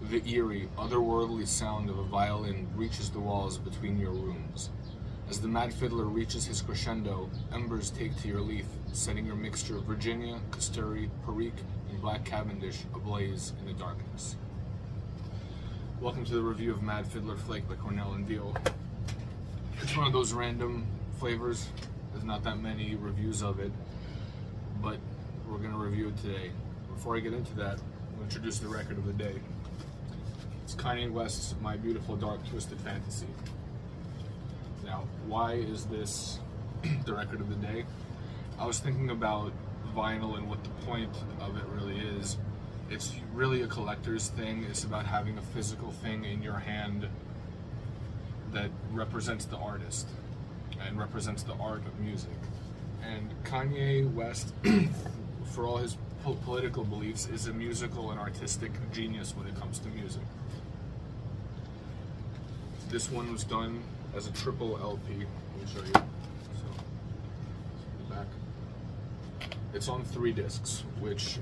The eerie, otherworldly sound of a violin reaches the walls between your rooms. As the mad fiddler reaches his crescendo, embers take to your leaf, setting your mixture of Virginia, Custuri, Perique, and Black Cavendish ablaze in the darkness. Welcome to the review of Mad Fiddler Flake by Cornell Diehl. It's one of those random flavors. There's not that many reviews of it, but we're going to review it today. Before I get into that, I'll introduce the record of the day. It's Kanye West's My Beautiful Dark Twisted Fantasy. Now, why is this the record of the day? I was thinking about vinyl and what the point of it really is. It's really a collector's thing. It's about having a physical thing in your hand that represents the artist and represents the art of music. And Kanye West, for all his political beliefs, is a musical and artistic genius when it comes to music. This one was done as a triple LP. Let me show you. So, the back. It's on 3 discs, which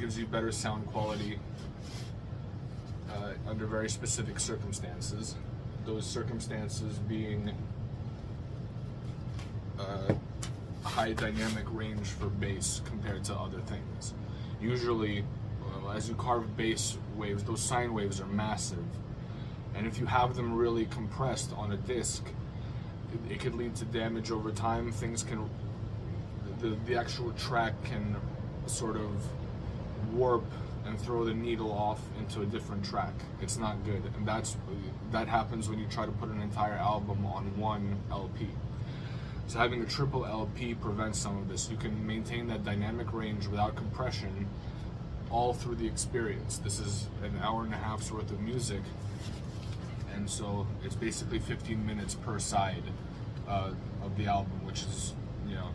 gives you better sound quality under very specific circumstances. Those circumstances being high dynamic range for bass compared to other things. Usually, as you carve bass waves, those sine waves are massive. And if you have them really compressed on a disc, it could lead to damage over time. Things can, the actual track can sort of warp and throw the needle off into a different track. It's not good, and that happens when you try to put an entire album on one LP. So having a triple LP prevents some of this. You can maintain that dynamic range without compression all through the experience. This is an hour and a half's worth of music. And so it's basically 15 minutes per side of the album, which is, you know,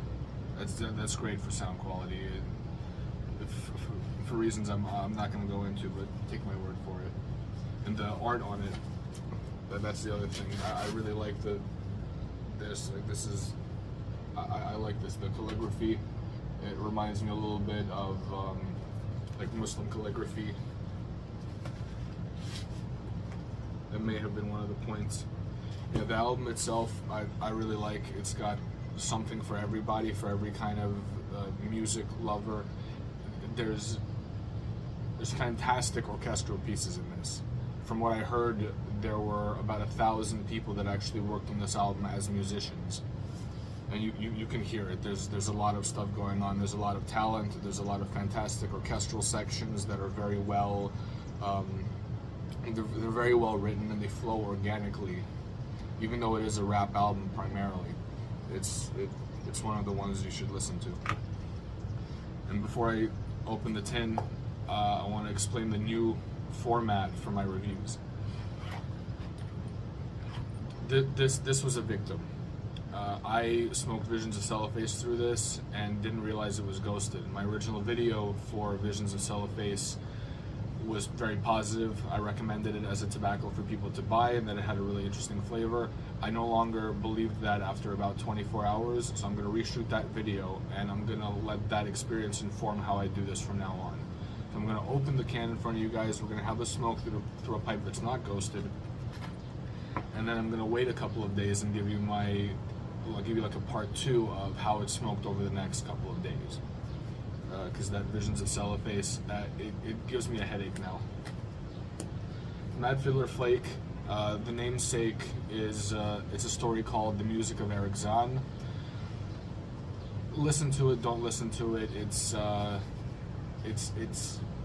that's great for sound quality. For reasons I'm not going to go into, but take my word for it. And the art on it, that's the other thing. I really like this. Like, this is, I like this. The calligraphy, it reminds me a little bit of like Muslim calligraphy. That may have been one of the points. You know, the album itself, I really like. It's got something for everybody, for every kind of music lover. There's fantastic orchestral pieces in this. From what I heard, there were about 1,000 people that actually worked on this album as musicians. And you can hear it. There's a lot of stuff going on. There's a lot of talent. There's a lot of fantastic orchestral sections that are very well they're very well written, and they flow organically. Even though it is a rap album primarily, it's one of the ones you should listen to. And before I open the tin, I want to explain the new format for my reviews. This was a victim. I smoked Visions of Cellophase through this and didn't realize it was ghosted. My original video for Visions of Cellophase was very positive. I recommended it as a tobacco for people to buy and that it had a really interesting flavor. I no longer believed that after about 24 hours, so I'm going to reshoot that video and I'm going to let that experience inform how I do this from now on. So I'm going to open the can in front of you guys. We're going to have the smoke through a pipe that's not ghosted, and then I'm going to wait a couple of days and give you like a part 2 of how it's smoked over the next couple of days. Because that Visions of Cellophase, it gives me a headache now. Mad Fiddler Flake, the namesake is it's a story called The Music of Eric Zahn. Listen to it, don't listen to it.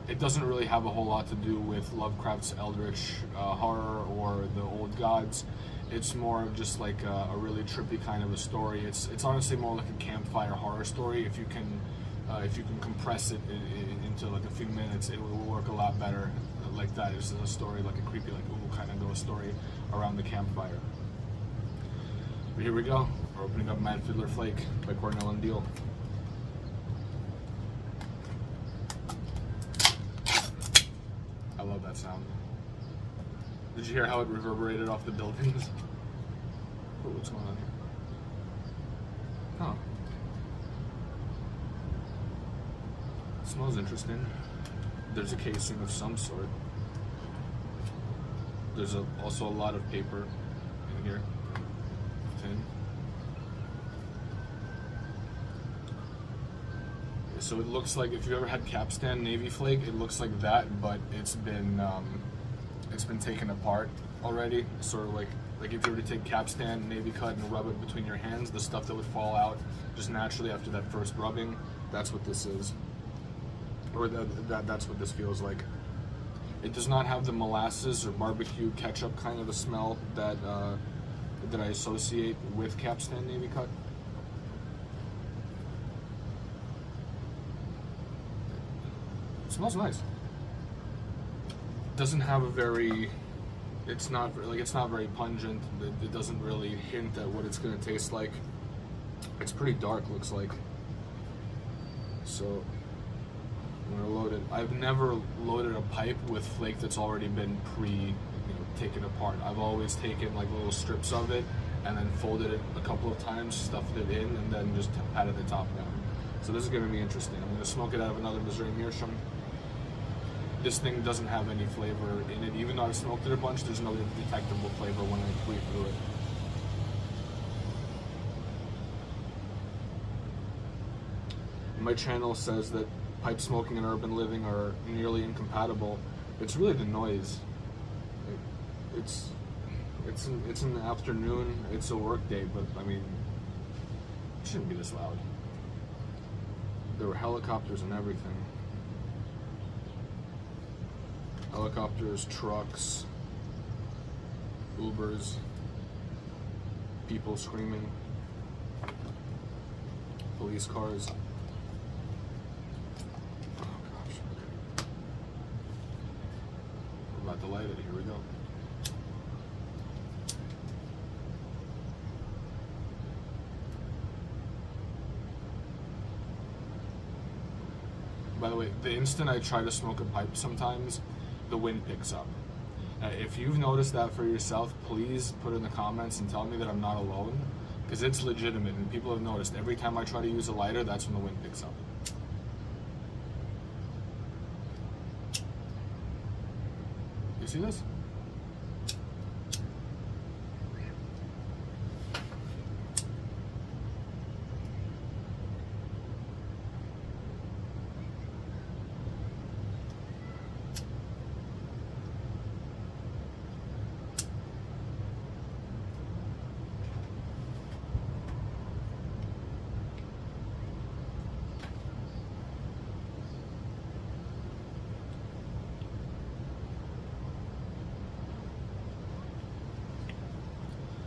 It doesn't really have a whole lot to do with Lovecraft's eldritch horror or the old gods. It's more of just like a really trippy kind of a story. It's honestly more like a campfire horror story. If you can compress it into like a few minutes, it will work a lot better like that. It's a story, like a creepy, like ooh kind of ghost story around the campfire. But here we go. We're opening up Mad Fiddler Flake by Cornell Diehl. I love that sound. Did you hear how it reverberated off the buildings? Oh, what's going on here? Huh. Smells interesting. There's a casing of some sort. There's also a lot of paper in here, tin. So it looks like, if you ever had Capstan Navy Flake, it looks like that, but it's been taken apart already. Sort of like if you were to take Capstan Navy Cut and rub it between your hands, the stuff that would fall out just naturally after that first rubbing, that's what this is. Or that's what this feels like. It does not have the molasses or barbecue ketchup kind of a smell that I associate with Capstan Navy Cut. It smells nice. Doesn't have a very, it's not very pungent. It doesn't really hint at what it's gonna taste like. It's pretty dark, looks like. So I'm gonna load it. I've never loaded a pipe with flake that's already been taken apart. I've always taken like little strips of it and then folded it a couple of times, stuffed it in, and then just patted the top down. So this is gonna be interesting. I'm gonna smoke it out of another Missouri Meerschaum. This thing doesn't have any flavor in it. Even though I've smoked it a bunch, there's no detectable flavor when I breathe through it. My channel says that pipe smoking and urban living are nearly incompatible. It's really the noise. It's in the afternoon. It's a work day, but I mean, it shouldn't be this loud. There were helicopters and everything. Helicopters, trucks, Ubers, people screaming, police cars. Oh gosh, okay. We're about to light it, here we go. By the way, the instant I try to smoke a pipe sometimes, the wind picks up. If you've noticed that for yourself, please put in the comments and tell me that I'm not alone, because it's legitimate and people have noticed. Every time I try to use a lighter, that's when the wind picks up. You see this?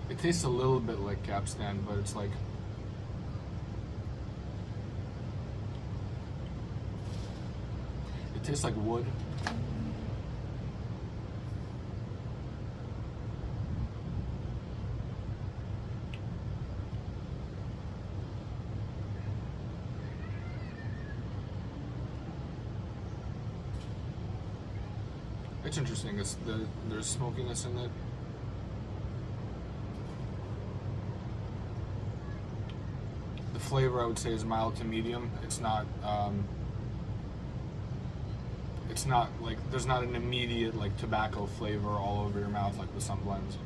It tastes a little bit like Capstan, but it's like, it tastes like wood. It's interesting. There's smokiness in it. Flavor I would say is mild to medium. It's not like, there's not an immediate like tobacco flavor all over your mouth like with some blends.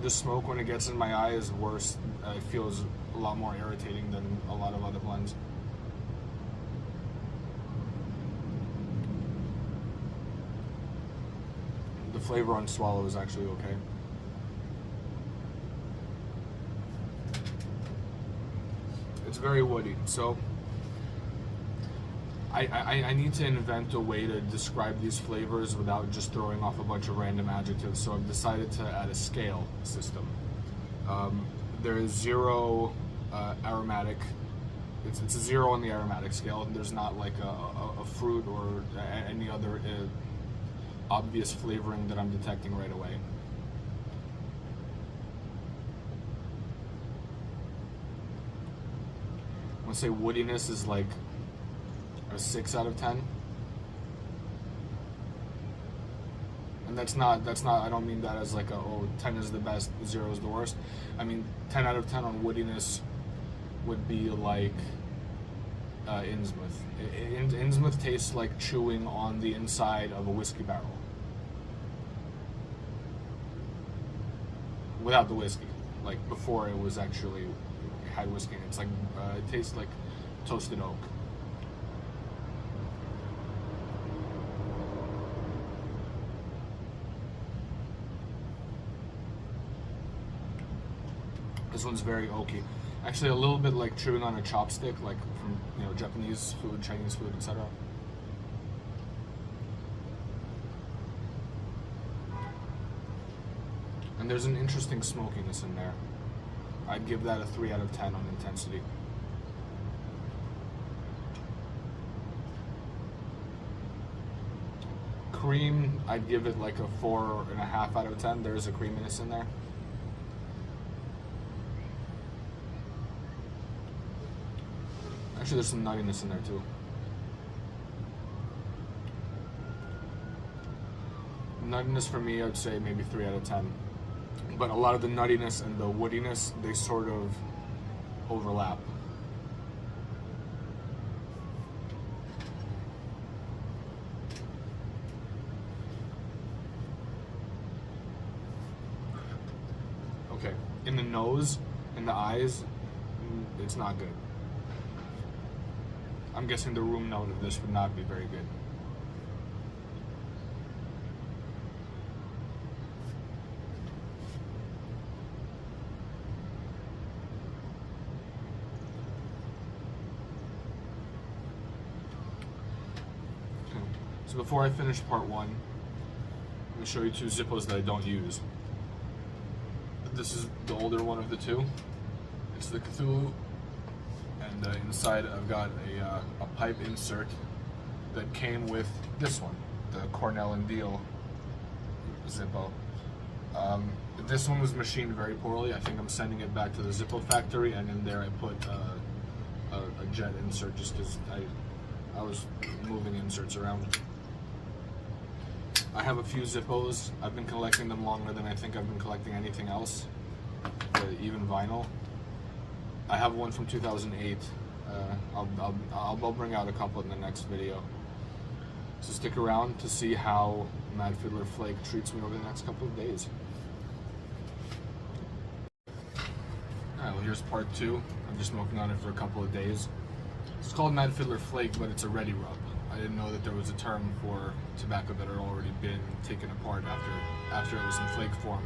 The smoke when it gets in my eye is worse. It feels a lot more irritating than a lot of other blends. The flavor on swallow is actually okay. It's very woody, so I need to invent a way to describe these flavors without just throwing off a bunch of random adjectives, so I've decided to add a scale system. There is 0 aromatic, it's a 0 on the aromatic scale, and there's not like a fruit or any other obvious flavoring that I'm detecting right away. I'm gonna say woodiness is like a 6 out of 10. And that's not, I don't mean that as like a, oh, 10 is the best, 0 is the worst. I mean, 10 out of 10 on woodiness would be like Innsmouth. Innsmouth tastes like chewing on the inside of a whiskey barrel. Without the whiskey. Like before it was actually, had whiskey in it. It's like, it tastes like toasted oak. This one's very oaky. Actually, a little bit like chewing on a chopstick, like from, you know, Japanese food, Chinese food, etc. And there's an interesting smokiness in there. I'd give that a 3 out of 10 on intensity. Cream, I'd give it like a 4.5 out of 10. There is a creaminess in there. Actually, there's some nuttiness in there too. Nuttiness for me, I'd say maybe 3 out of 10. But a lot of the nuttiness and the woodiness, they sort of overlap. Okay, in the nose, in the eyes, it's not good. I'm guessing the room note of this would not be very good. Okay. So before I finish part 1, let me show you 2 Zippos that I don't use. This is the older one of the 2. It's the Cthulhu. And inside I've got a pipe insert that came with this one, the Cornell Diehl Zippo. This one was machined very poorly. I think I'm sending it back to the Zippo factory, and in there I put a jet insert just because I was moving inserts around. I have a few Zippos. I've been collecting them longer than I think I've been collecting anything else, even vinyl. I have one from 2008. I'll bring out a couple in the next video. So stick around to see how Mad Fiddler Flake treats me over the next couple of days. Alright, well here's part 2. I've been smoking on it for a couple of days. It's called Mad Fiddler Flake, but it's a ready rub. I didn't know that there was a term for tobacco that had already been taken apart after it was in flake form.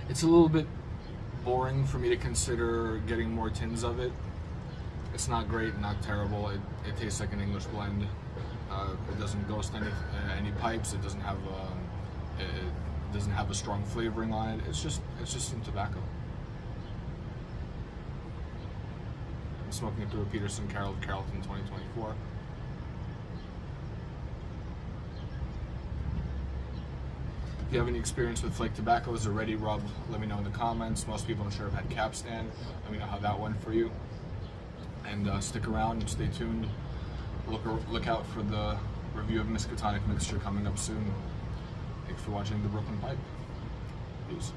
It's a little bit boring for me to consider getting more tins of it. It's not great, not terrible. It tastes like an English blend. It doesn't ghost any pipes. It doesn't have a strong flavoring on it. It's just some tobacco. I'm smoking it through a Peterson Carrollton 2024. If you have any experience with flake tobacco as a ready rub, let me know in the comments. Most people, I'm sure, have had Capstan. Let me know how that went for you. And stick around and stay tuned. Look out for the review of Miskatonic Mixture coming up soon. Thanks for watching The Brooklyn Pipe. Peace.